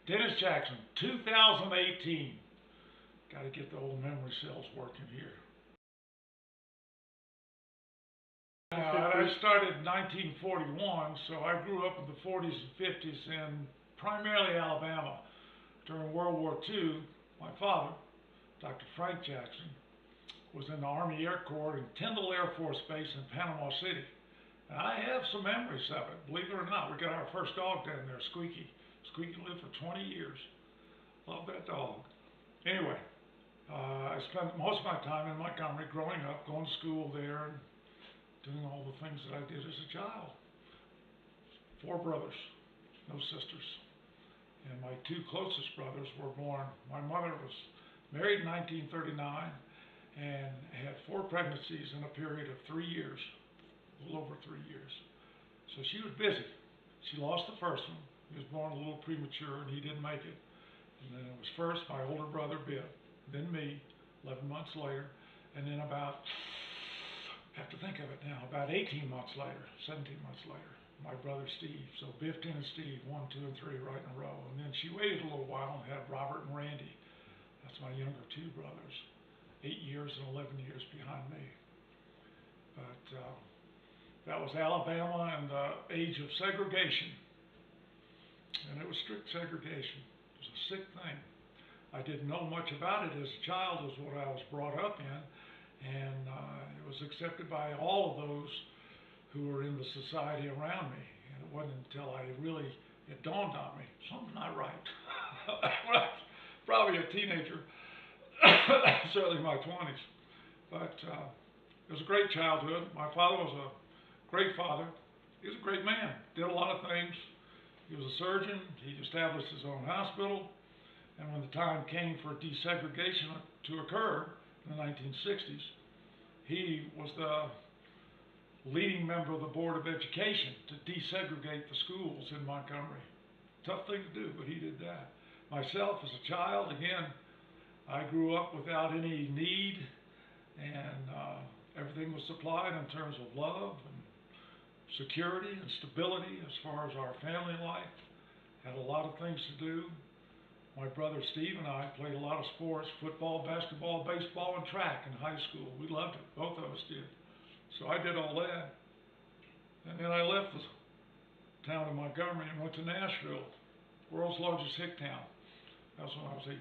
Dennis Jackson, 2018. Got to get the old memory cells working here. I started in 1941, so I grew up in the 40s and 50s in primarily Alabama. During World War II, my father, Dr. Frank Jackson, was in the Army Air Corps in Tyndall Air Force Base in Panama City. And I have some memories of it, believe it or not. We got our first dog down there, Squeaky. Squeaky lived for 20 years. Love that dog. Anyway, I spent most of my time in Montgomery growing up, going to school there, and doing all the things that I did as a child. 4 brothers, no sisters. And my 2 closest brothers were born. My mother was married in 1939 and had 4 pregnancies in a period of 3 years, a little over 3 years. So she was busy. She lost the first one. He was born a little premature and he didn't make it. And then it was first my older brother Bill, then me, 11 months later, and then about, I have to think of it now, about 18 months later, 17 months later, my brother Steve. So Biffton and Steve, 1, 2, and 3 right in a row. And then she waited a little while and had Robert and Randy. That's my younger 2 brothers, 8 years and 11 years behind me. But that was Alabama and the age of segregation. And it was strict segregation. It was a sick thing. I didn't know much about it as a child, as what I was brought up in. And it was accepted by all of those who were in the society around me. And it wasn't until it dawned on me, something's not right. When I was probably a teenager, certainly in my 20s. But it was a great childhood. My father was a great father. He was a great man, did a lot of things. He was a surgeon. He established his own hospital. And when the time came for desegregation to occur in the 1960s, he was the leading member of the Board of Education to desegregate the schools in Montgomery. Tough thing to do, but he did that. Myself, as a child, again, I grew up without any need, and everything was supplied in terms of love and security and stability as far as our family life. Had a lot of things to do. My brother Steve and I played a lot of sports, football, basketball, baseball, and track in high school. We loved it. Both of us did. So I did all that. And then I left the town of Montgomery and went to Nashville, world's largest hick town. That was when I was 18.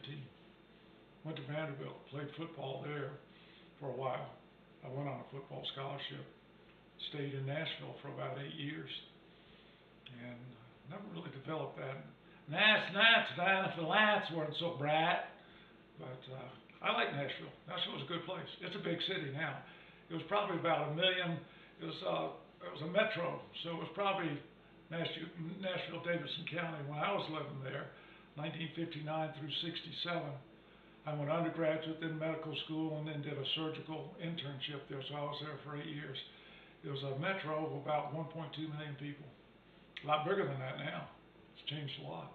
Went to Vanderbilt, played football there for a while. I went on a football scholarship. Stayed in Nashville for about 8 years. And never really developed that. Nice nights down if the lights weren't so bright. But I like Nashville. Nashville is a good place. It's a big city now. It was probably about 1 million. It was a metro, so it was probably Nashville, Davidson County when I was living there, 1959 through 67. I went undergraduate, then medical school, and then did a surgical internship there, so I was there for 8 years. It was a metro of about 1.2 million people. A lot bigger than that now. It's changed a lot.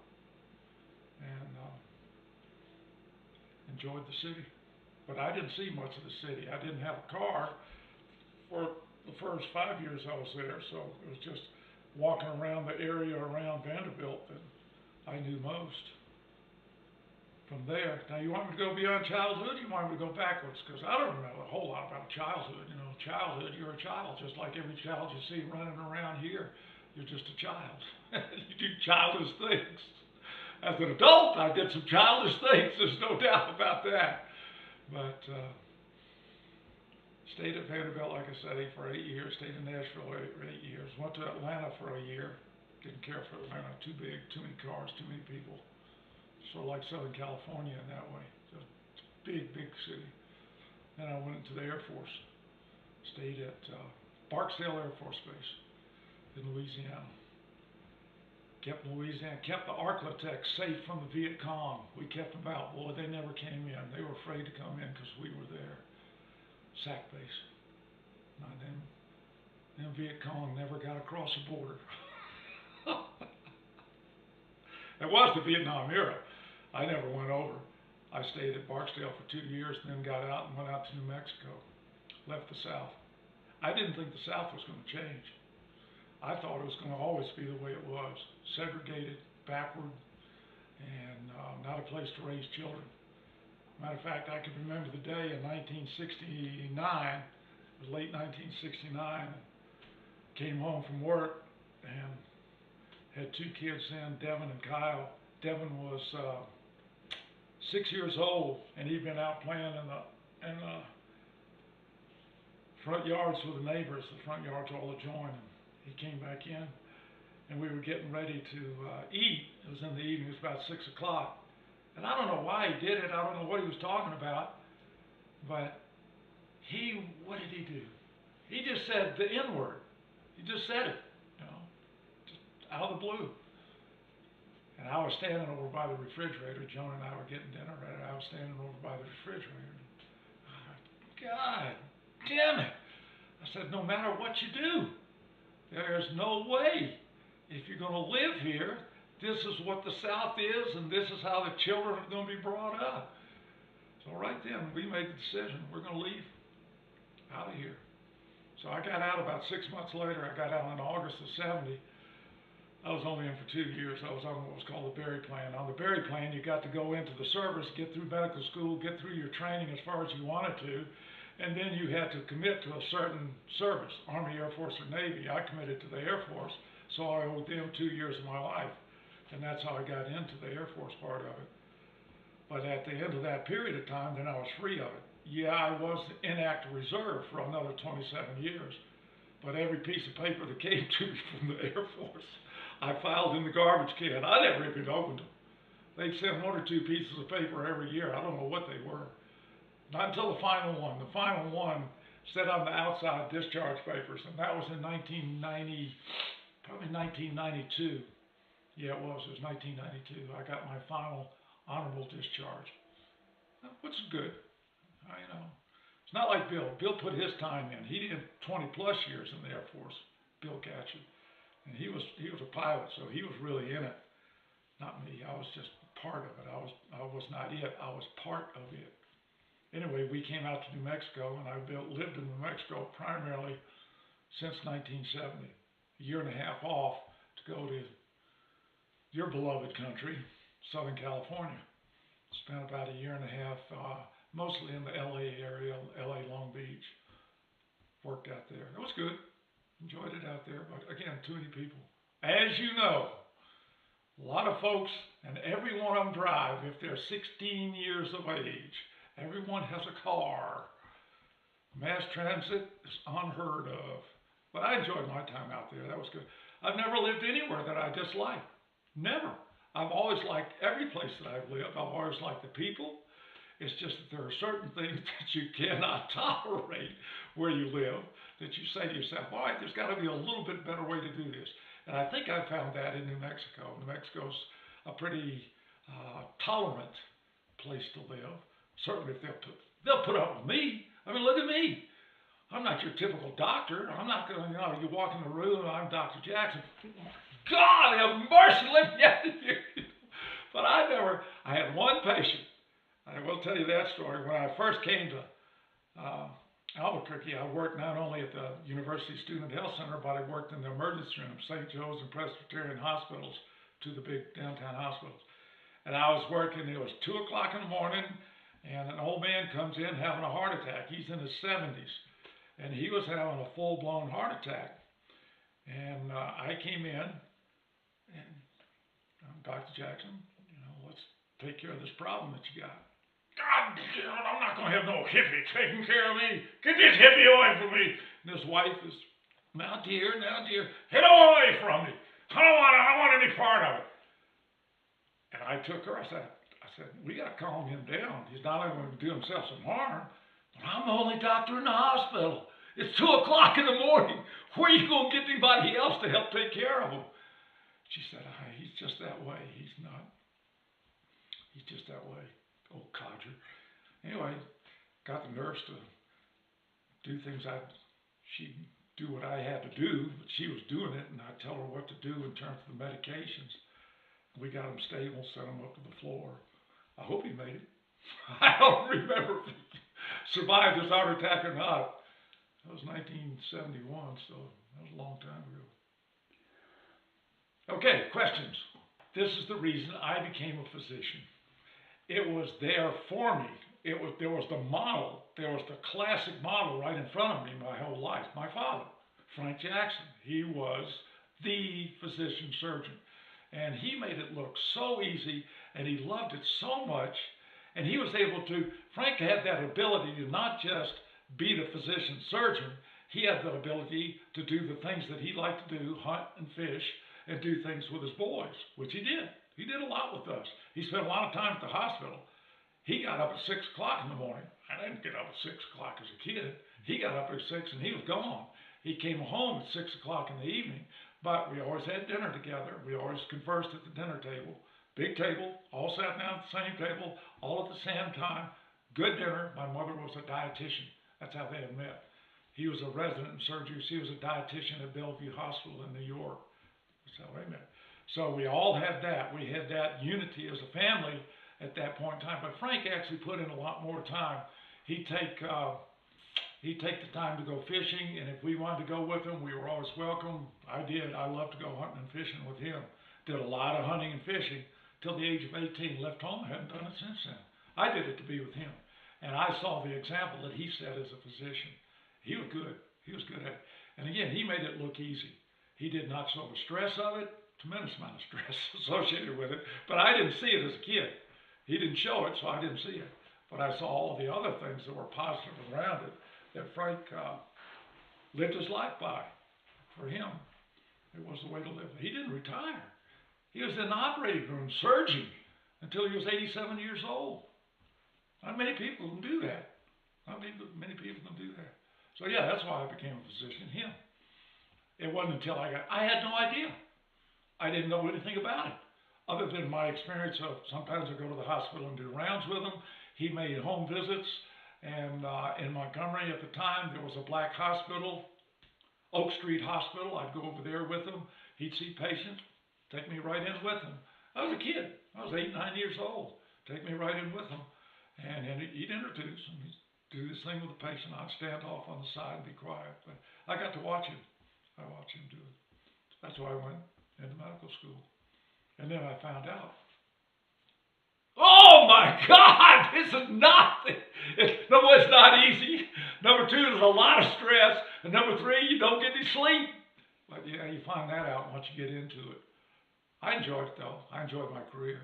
And enjoyed the city. But I didn't see much of the city. I didn't have a car for the first 5 years I was there, so it was just walking around the area around Vanderbilt that I knew most. From there, now you want me to go beyond childhood, or you want me to go backwards? Because I don't know a whole lot about childhood. You know, childhood, you're a child, just like every child you see running around here. You're just a child. You do childish things. As an adult, I did some childish things. There's no doubt about that. But stayed at Vanderbilt, like I say, for 8 years. Stayed in Nashville for 8 years. Went to Atlanta for a year. Didn't care for Atlanta. Too big, too many cars, too many people. Sort of like Southern California in that way. It's a big, big city. Then I went into the Air Force. Stayed at Barksdale Air Force Base in Louisiana. Kept Louisiana, kept the Arklatex safe from the Viet Cong. We kept them out. Boy, they never came in. They were afraid to come in because we were there. SAC base. Now them Viet Cong never got across the border. It was the Vietnam era. I never went over. I stayed at Barksdale for 2 years and then got out and went out to New Mexico. Left the South. I didn't think the South was going to change. I thought it was going to always be the way it was. Segregated, backward, and place to raise children. Matter of fact, I can remember the day in 1969, it was late 1969, came home from work and had two kids then, Devin and Kyle. Devin was 6 years old, and he'd been out playing in the front yards with the neighbors. The front yards all adjoined. And he came back in, and we were getting ready to eat. It was in the evening. It was about 6 o'clock. And I don't know why he did it. I don't know what he was talking about. But what did he do? He just said the N-word. He just said it, just out of the blue. And I was standing over by the refrigerator. Joan and I were getting dinner ready. I was standing over by the refrigerator. God damn it. I said, no matter what you do, there's no way. If you're going to live here, this is what the South is, and this is how the children are going to be brought up. So right then, we made the decision, we're going to leave out of here. So I got out about 6 months later. I got out in August of '70. I was only in for 2 years. I was on what was called the Berry Plan. On the Berry Plan, you got to go into the service, get through medical school, get through your training as far as you wanted to, and then you had to commit to a certain service, Army, Air Force, or Navy. I committed to the Air Force, so I owed them 2 years of my life, and that's how I got into the Air Force part of it. But at the end of that period of time, then I was free of it. Yeah, I was in active reserve for another 27 years, but every piece of paper that came to me from the Air Force, I filed in the garbage can. I never even opened them. They'd send 1 or 2 pieces of paper every year. I don't know what they were. Not until the final one. The final one said on the outside discharge papers, and that was in 1990, probably 1992. Yeah, it was 1992. I got my final honorable discharge, which is good. It's not like Bill. Bill put his time in. He did 20 plus years in the Air Force, Bill Katchen. And he was a pilot, so he was really in it. Not me. I was just part of it. I was not it. I was part of it. Anyway, we came out to New Mexico, and I lived in New Mexico primarily since 1970. A year and a half off to go to your beloved country, Southern California. Spent about a year and a half, mostly in the LA area, LA, Long Beach. Worked out there. It was good. Enjoyed it out there, but again, too many people. As you know, a lot of folks, and every one of them drive, if they're 16 years of age, everyone has a car. Mass transit is unheard of. But I enjoyed my time out there. That was good. I've never lived anywhere that I disliked. Never. I've always liked every place that I've lived. I've always liked the people. It's just that there are certain things that you cannot tolerate where you live, that you say to yourself, all right, there's got to be a little bit better way to do this. And I think I found that in New Mexico. New Mexico's a pretty tolerant place to live. Certainly if they'll put up with me. I mean, look at me. I'm not your typical doctor. I'm not going to, you walk in the room, I'm Dr. Jackson. God have mercy, let me out of here. But I had one patient. I will tell you that story. When I first came to Albuquerque, I worked not only at the University Student Health Center, but I worked in the emergency room, St. Joe's and Presbyterian hospitals, two of the big downtown hospitals. And I was working, it was 2 o'clock in the morning, and an old man comes in having a heart attack. He's in his 70s, and he was having a full-blown heart attack. And I came in, and Dr. Jackson, let's take care of this problem that you got. God damn it, I'm not going to have no hippie taking care of me. Get this hippie away from me. And his wife is, now dear, get away from me. I don't want any part of it. And I took her, I said, we got to calm him down. He's not only going to do himself some harm, but I'm the only doctor in the hospital. It's 2 o'clock in the morning. Where are you going to get anybody else to help take care of him? She said, he's just that way. He's just that way. Old codger. Anyway, got the nurse to do things she'd do what I had to do, but she was doing it, and I'd tell her what to do in terms of the medications. We got him stable, sent him up to the floor. I hope he made it. I don't remember if he survived his heart attack or not. That was 1971, so that was a long time ago. Okay, questions. This is the reason I became a physician. it was there for me. There was the model, there was the classic model right in front of me my whole life. My father, Frank Jackson, he was the physician surgeon. And he made it look so easy, and he loved it so much. And he was able to, Frank had that ability to not just be the physician surgeon, he had the ability to do the things that he liked to do, hunt and fish, and do things with his boys, which he did. He did a lot with us. He spent a lot of time at the hospital. He got up at 6 o'clock in the morning. I didn't get up at 6 o'clock as a kid. He got up at 6 and he was gone. He came home at 6 o'clock in the evening, but we always had dinner together. We always conversed at the dinner table. Big table, all sat down at the same table, all at the same time. Good dinner. My mother was a dietitian. That's how they had met. He was a resident in surgery. She was a dietitian at Bellevue Hospital in New York. That's how they met. So we all had that. We had that unity as a family at that point in time. But Frank actually put in a lot more time. He'd take the time to go fishing, and if we wanted to go with him, we were always welcome. I did. I loved to go hunting and fishing with him. Did a lot of hunting and fishing till the age of 18. Left home. I haven't done it since then. I did it to be with him. And I saw the example that he set as a physician. He was good. He was good at it. And again, he made it look easy. He did not show the stress of it. Tremendous amount of stress associated with it. But I didn't see it as a kid. He didn't show it, so I didn't see it. But I saw all the other things that were positive around it that Frank lived his life by. For him, it was the way to live. He didn't retire. He was in the operating room surging until he was 87 years old. Not many people can do that. Not many people can do that. So yeah, that's why I became a physician. Him. It wasn't until I had no idea. I didn't know anything about it, other than my experience of sometimes I go to the hospital and do rounds with him. He made home visits, and in Montgomery at the time there was a black hospital, Oak Street Hospital. I'd go over there with him. He'd see patients, take me right in with him. I was a kid. I was 8, 9 years old. Take me right in with him, and he'd introduce him. He'd do this thing with the patient. I'd stand off on the side and be quiet. But I got to watch him. I watched him do it. That's why I went into medical school. And then I found out, oh my God, this is not, number one, it's not easy. Number two, there's a lot of stress. And number three, you don't get any sleep. But yeah, you find that out once you get into it. I enjoyed it though. I enjoyed my career.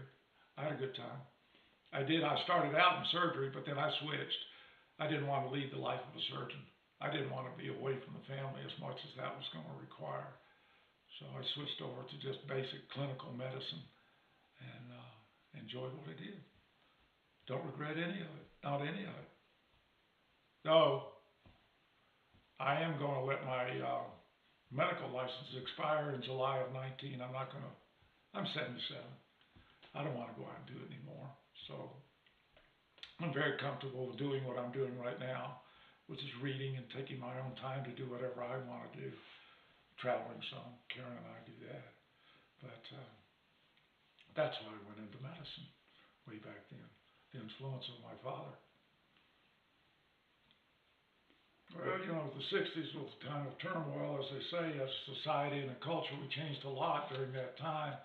I had a good time. I started out in surgery, but then I switched. I didn't want to lead the life of a surgeon. I didn't want to be away from the family as much as that was going to require. So I switched over to just basic clinical medicine and enjoyed what I did. Don't regret any of it. Not any of it. Though I am going to let my medical license expire in July of 19. I'm 77. I don't want to go out and do it anymore. So I'm very comfortable with doing what I'm doing right now, which is reading and taking my own time to do whatever I want to do. Traveling some, Karen and I do that. But that's why I went into medicine way back then. The influence of my father. Well, you know, the 60s was a time of turmoil, as they say, as a society and a culture. We changed a lot during that time.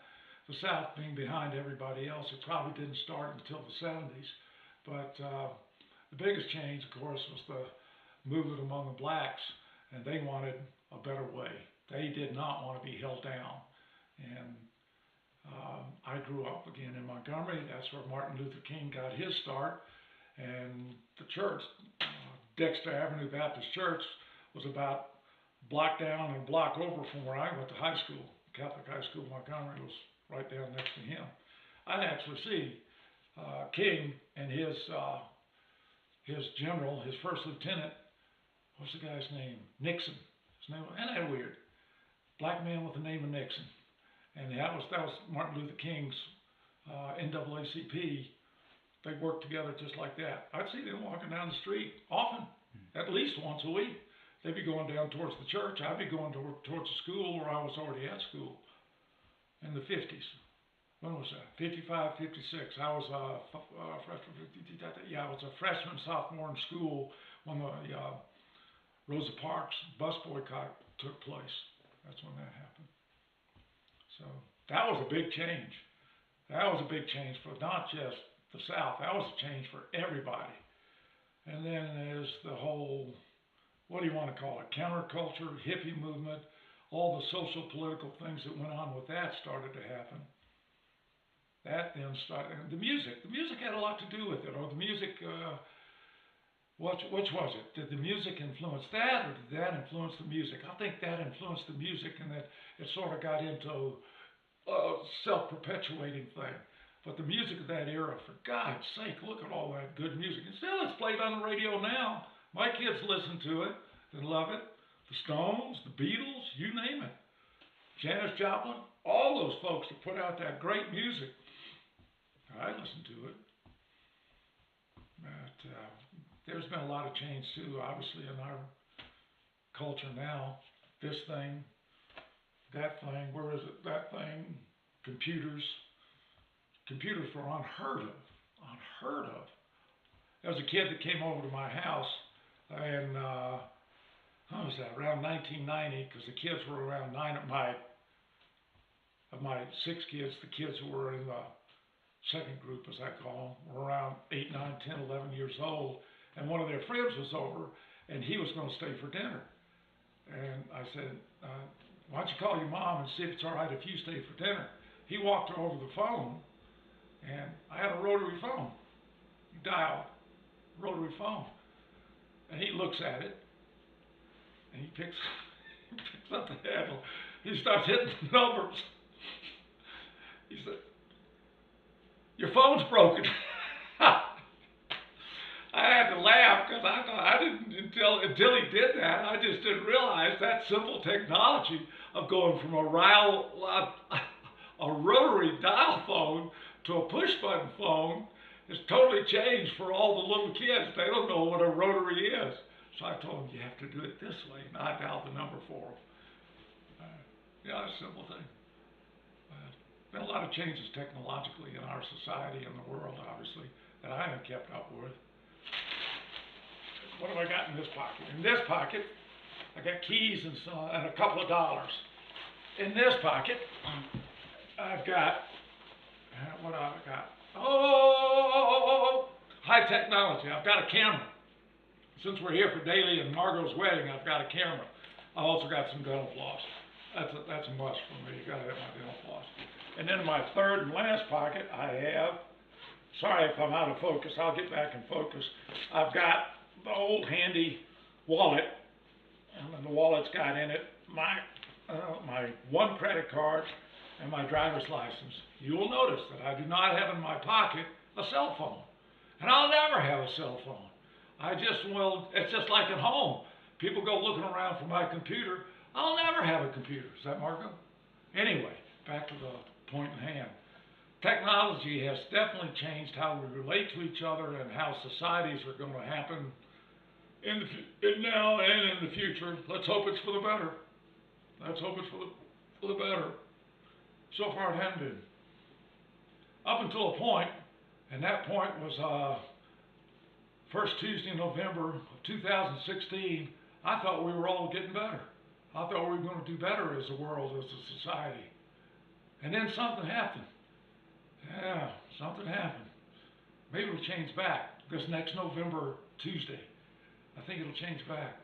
The South being behind everybody else, it probably didn't start until the 70s. But the biggest change, of course, was the movement among the blacks, and they wanted a better way. They did not want to be held down. And I grew up again in Montgomery. That's where Martin Luther King got his start. And the church, Dexter Avenue Baptist Church, was about a block down and a block over from where I went to high school. Catholic High School Montgomery was right down next to him. I'd actually see King and his general, his first lieutenant, what's the guy's name? Nixon. His name, isn't that weird? Black man with the name of Nixon. And that was Martin Luther King's NAACP. They worked together just like that. I'd see them walking down the street often, at least once a week. They'd be going down towards the church. I'd be going towards the school where I was already at school in the 50s. When was that? 55, 56. I was I was a freshman, sophomore in school when the Rosa Parks bus boycott took place. That's when that happened. So that was a big change. That was a big change for not just the South. That was a change for everybody. And then there's the whole, what do you want to call it, counterculture, hippie movement, all the social political things that went on with that started to happen. That then started, and the music had a lot to do with it, or the music, which was it? Did the music influence that, or did that influence the music? I think that influenced the music, and that it sort of got into a self-perpetuating thing. But the music of that era, for God's sake, look at all that good music. And still, it's played on the radio now. My kids listen to it. They love it. The Stones, the Beatles, you name it. Janis Joplin, all those folks that put out that great music. I listen to it. But there's been a lot of change, too, obviously, in our culture now. This thing, that thing, where is it? That thing, computers. Computers were unheard of. Unheard of. There was a kid that came over to my house, and how was that? Around 1990, because the kids were around 9 of my 6 kids. The kids who were in the second group, as I call them, were around 8, 9, 10, 11 years old, and one of their friends was over, and he was going to stay for dinner. And I said, why don't you call your mom and see if it's all right if you stay for dinner? He walked her over the phone, and I had a rotary phone. He dialed, rotary phone. And he looks at it, and he picks up the handle. He starts hitting the numbers. He said, your phone's broken. I had to laugh because I thought I didn't until he did that. I just didn't realize that simple technology of going from a rotary dial phone to a push button phone has totally changed for all the little kids. They don't know what a rotary is. So I told them, you have to do it this way. And I dialed the number for them. Yeah, it's a simple thing. Been a lot of changes technologically in our society and the world, obviously, that I haven't kept up with. What have I got in this pocket? In this pocket, I got keys and a couple of dollars. In this pocket, I've got, what have I got? Oh, high technology. I've got a camera. Since we're here for Daly and Margot's wedding, I've got a camera. I also got some dental floss. That's a must for me. You gotta have my dental floss. And then in my third and last pocket, I have, sorry if I'm out of focus, I'll get back in focus. I've got the old handy wallet, and the wallet's got in it my one credit card and my driver's license. You will notice that I do not have in my pocket a cell phone. And I'll never have a cell phone. It's just like at home. People go looking around for my computer. I'll never have a computer. Is that Margot? Anyway, back to the point in hand. Technology has definitely changed how we relate to each other and how societies are going to happen in now and in the future. Let's hope it's for the better. Let's hope it's for the better. So far it hasn't been. Up until a point, and that point was first Tuesday in November of 2016, I thought we were all getting better. I thought we were going to do better as a world, as a society. And then something happened. Yeah, something happened. Maybe it'll change back this next November, Tuesday. I think it'll change back.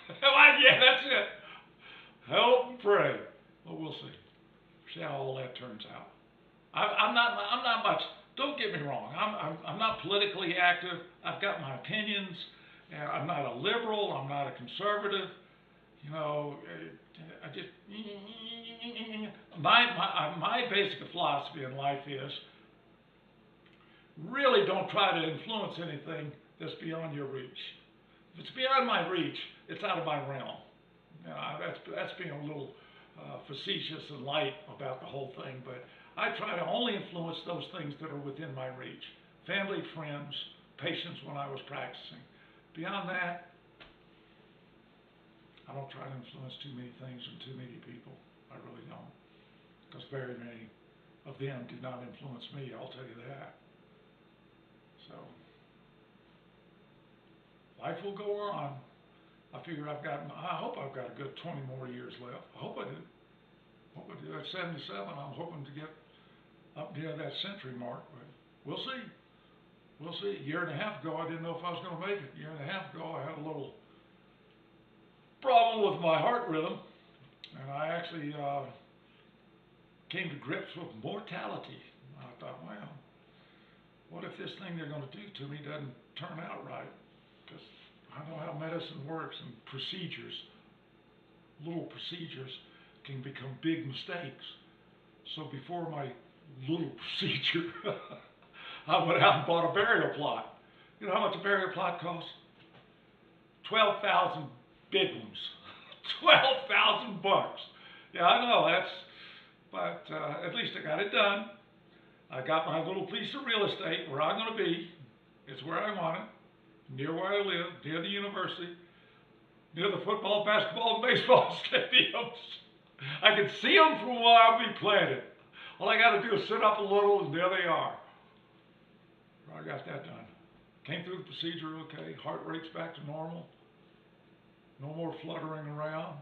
Yeah, that's it. Hope and pray. Well, we'll see. See how all that turns out. I'm not much. Don't get me wrong. I'm not politically active. I've got my opinions. I'm not a liberal. I'm not a conservative. You know, I just my basic philosophy in life is really don't try to influence anything that's beyond your reach. If it's beyond my reach, it's out of my realm. You know, that's being a little facetious and light about the whole thing, but I try to only influence those things that are within my reach. Family, friends, patients when I was practicing. Beyond that, I don't try to influence too many things and too many people. I really don't. Because very many of them did not influence me, I'll tell you that. So, life will go on. I figure I hope I've got a good 20 more years left. I hope I do. At 77, I'm hoping to get up near that century mark, but we'll see. we'll see. A year and a half ago, I didn't know if I was going to make it. A year and a half ago, I had a little problem with my heart rhythm, and I actually came to grips with mortality. I thought, well, what if this thing they're going to do to me doesn't turn out right? Because I know how medicine works, and procedures, little procedures, can become big mistakes. So before my little procedure, I went out and bought a burial plot. You know how much a burial plot costs? 12,000 big ones. 12,000 bucks. Yeah, I know, but at least I got it done. I got my little piece of real estate where I'm going to be. It's where I want it, near where I live, near the university, near the football, basketball, and baseball stadiums. I can see them from where I'll be planted. All I got to do is sit up a little, and there they are. I got that done. Came through the procedure okay. Heart rate's back to normal. No more fluttering around.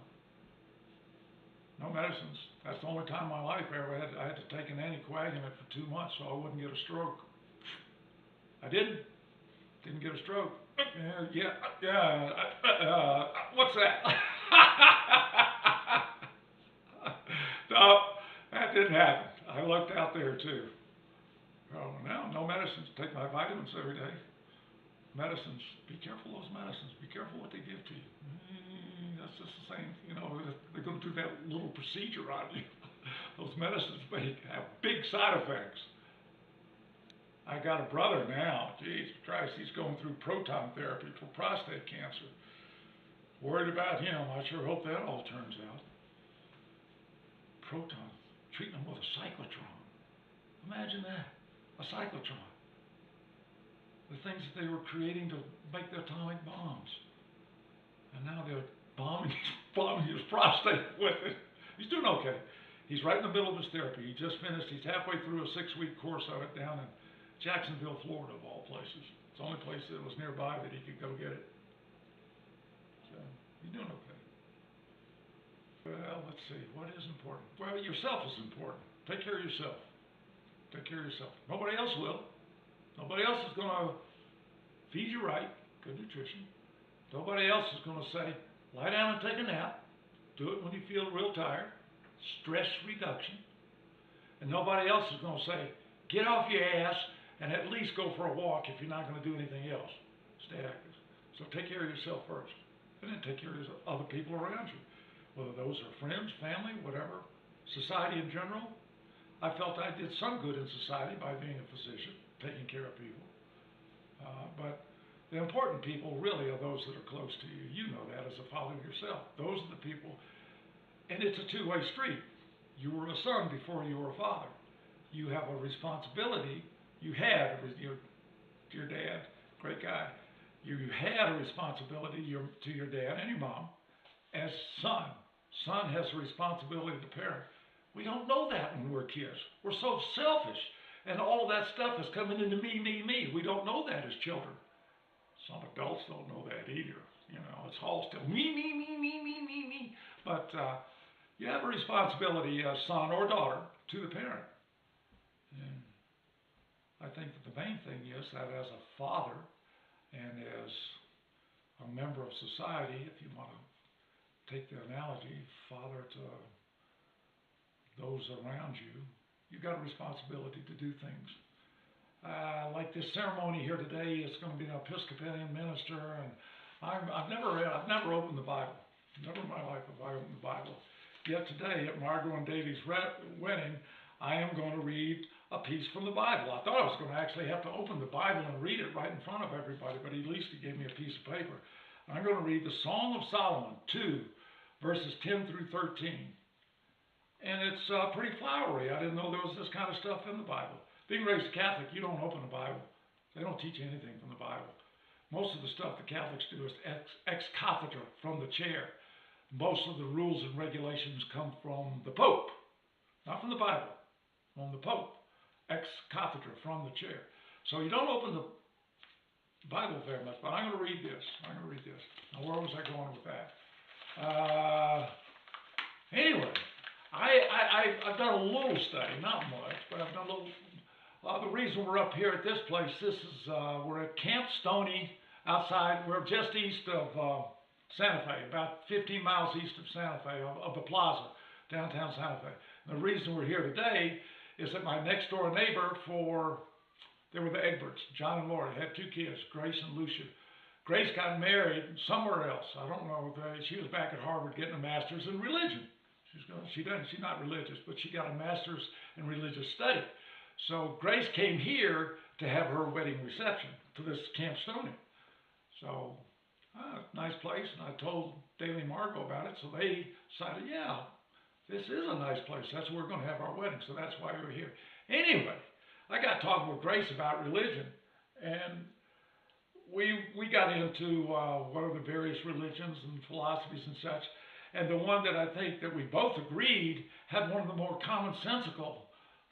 No medicines. That's the only time in my life I had to take an anticoagulant for 2 months so I wouldn't get a stroke. I didn't get a stroke. What's that? No, that didn't happen. I looked out there too. Oh, now, no medicines. Take my vitamins every day. Medicines. Be careful of those medicines. Be careful what they give to you. That's just the same. You know, they're going to do that little procedure on you. Those medicines may have big side effects. I got a brother now. Jesus Christ, he's going through proton therapy for prostate cancer. Worried about him. I sure hope that all turns out. Proton. Treating them with a cyclotron. Imagine that. A cyclotron. The things that they were creating to make the atomic bombs. And now they're bombing his prostate with it. He's doing okay. He's right in the middle of his therapy. He just finished. He's halfway through a 6-week course of it down in Jacksonville, Florida, of all places. It's the only place that was nearby that he could go get it. So, he's doing okay. Well, let's see. What is important? Well, yourself is important. Take care of yourself. Take care of yourself. Nobody else will. Nobody else is going to feed you right, good nutrition. Nobody else is going to say, lie down and take a nap. Do it when you feel real tired. Stress reduction. And nobody else is going to say, get off your ass and at least go for a walk if you're not going to do anything else. Stay active. So take care of yourself first. And then take care of other people around you. Whether those are friends, family, whatever, society in general. I felt I did some good in society by being a physician, taking care of people. But the important people really are those that are close to you. You know that as a father yourself. Those are the people, and it's a two-way street. You were a son before you were a father. You have a responsibility. You had, your dad, great guy. You had a responsibility to your dad and your mom as son. Son has a responsibility to parent. We don't know that when we're kids. We're so selfish. And all that stuff is coming into me, me, me. We don't know that as children. Some adults don't know that either. You know, it's all still me, me, me, me, me, me, me. But you have a responsibility as son or daughter to the parent. And I think that the main thing is that as a father and as a member of society, if you want to take the analogy, father to those around you, you've got a responsibility to do things. Like this ceremony here today, it's going to be an Episcopalian minister, and I've never opened the Bible. Never in my life have I opened the Bible. Yet today, at Margot and Davey's wedding, I am going to read a piece from the Bible. I thought I was going to actually have to open the Bible and read it right in front of everybody, but at least he gave me a piece of paper. I'm going to read the Song of Solomon 2, verses 10 through 13. And it's pretty flowery. I didn't know there was this kind of stuff in the Bible. Being raised Catholic, you don't open the Bible. They don't teach you anything from the Bible. Most of the stuff the Catholics do is ex cathedra, from the chair. Most of the rules and regulations come from the Pope, not from the Bible, from the Pope. Ex cathedra, from the chair. So you don't open the Bible very much, but I'm going to read this. Now, where was I going with that? Anyway. I've done a little study, not much, but I've done The reason we're up here at this place, we're at Camp Stoney outside. We're just east of Santa Fe, about 15 miles east of Santa Fe, of the plaza, downtown Santa Fe. And the reason we're here today is that my next door neighbor they were the Egberts, John and Lori, had 2 kids, Grace and Lucia. Grace got married somewhere else. I don't know. She was back at Harvard getting a master's in religion. She's not religious, but she got a master's in religious study. So Grace came here to have her wedding reception to this Camp Stoney. So, nice place. And I told Daly Margot about it. So they decided, yeah, this is a nice place. That's where we're going to have our wedding. So that's why we're here. Anyway, I got talking with Grace about religion. And we got into what are the various religions and philosophies and such. And the one that I think that we both agreed had one of the more commonsensical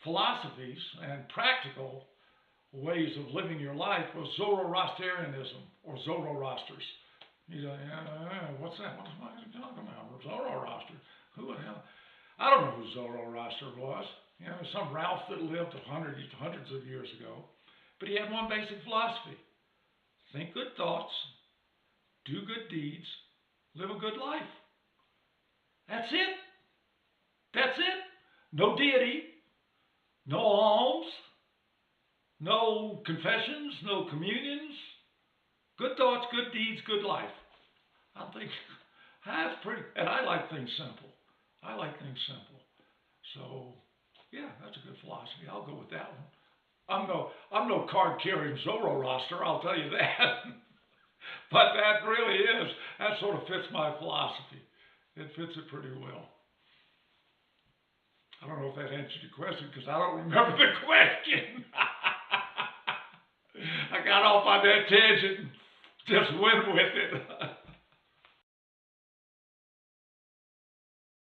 philosophies and practical ways of living your life was Zoroastrianism, or Zoroasters. You know, what's that? What are you talking about? Zoroaster? Who the hell? I don't know who Zoroaster was. You know, some Ralph that lived hundreds of years ago. But he had one basic philosophy. Think good thoughts, do good deeds, live a good life. That's it. That's it. No deity, no alms, no confessions, no communions. Good thoughts, good deeds, good life. I think that's pretty, and I like things simple. I like things simple. So, yeah, that's a good philosophy. I'll go with that one. I'm no card-carrying Zoroaster, I'll tell you that. But that really that sort of fits my philosophy. It fits it pretty well. I don't know if that answered your question because I don't remember the question. I got off on that tangent and just went with it.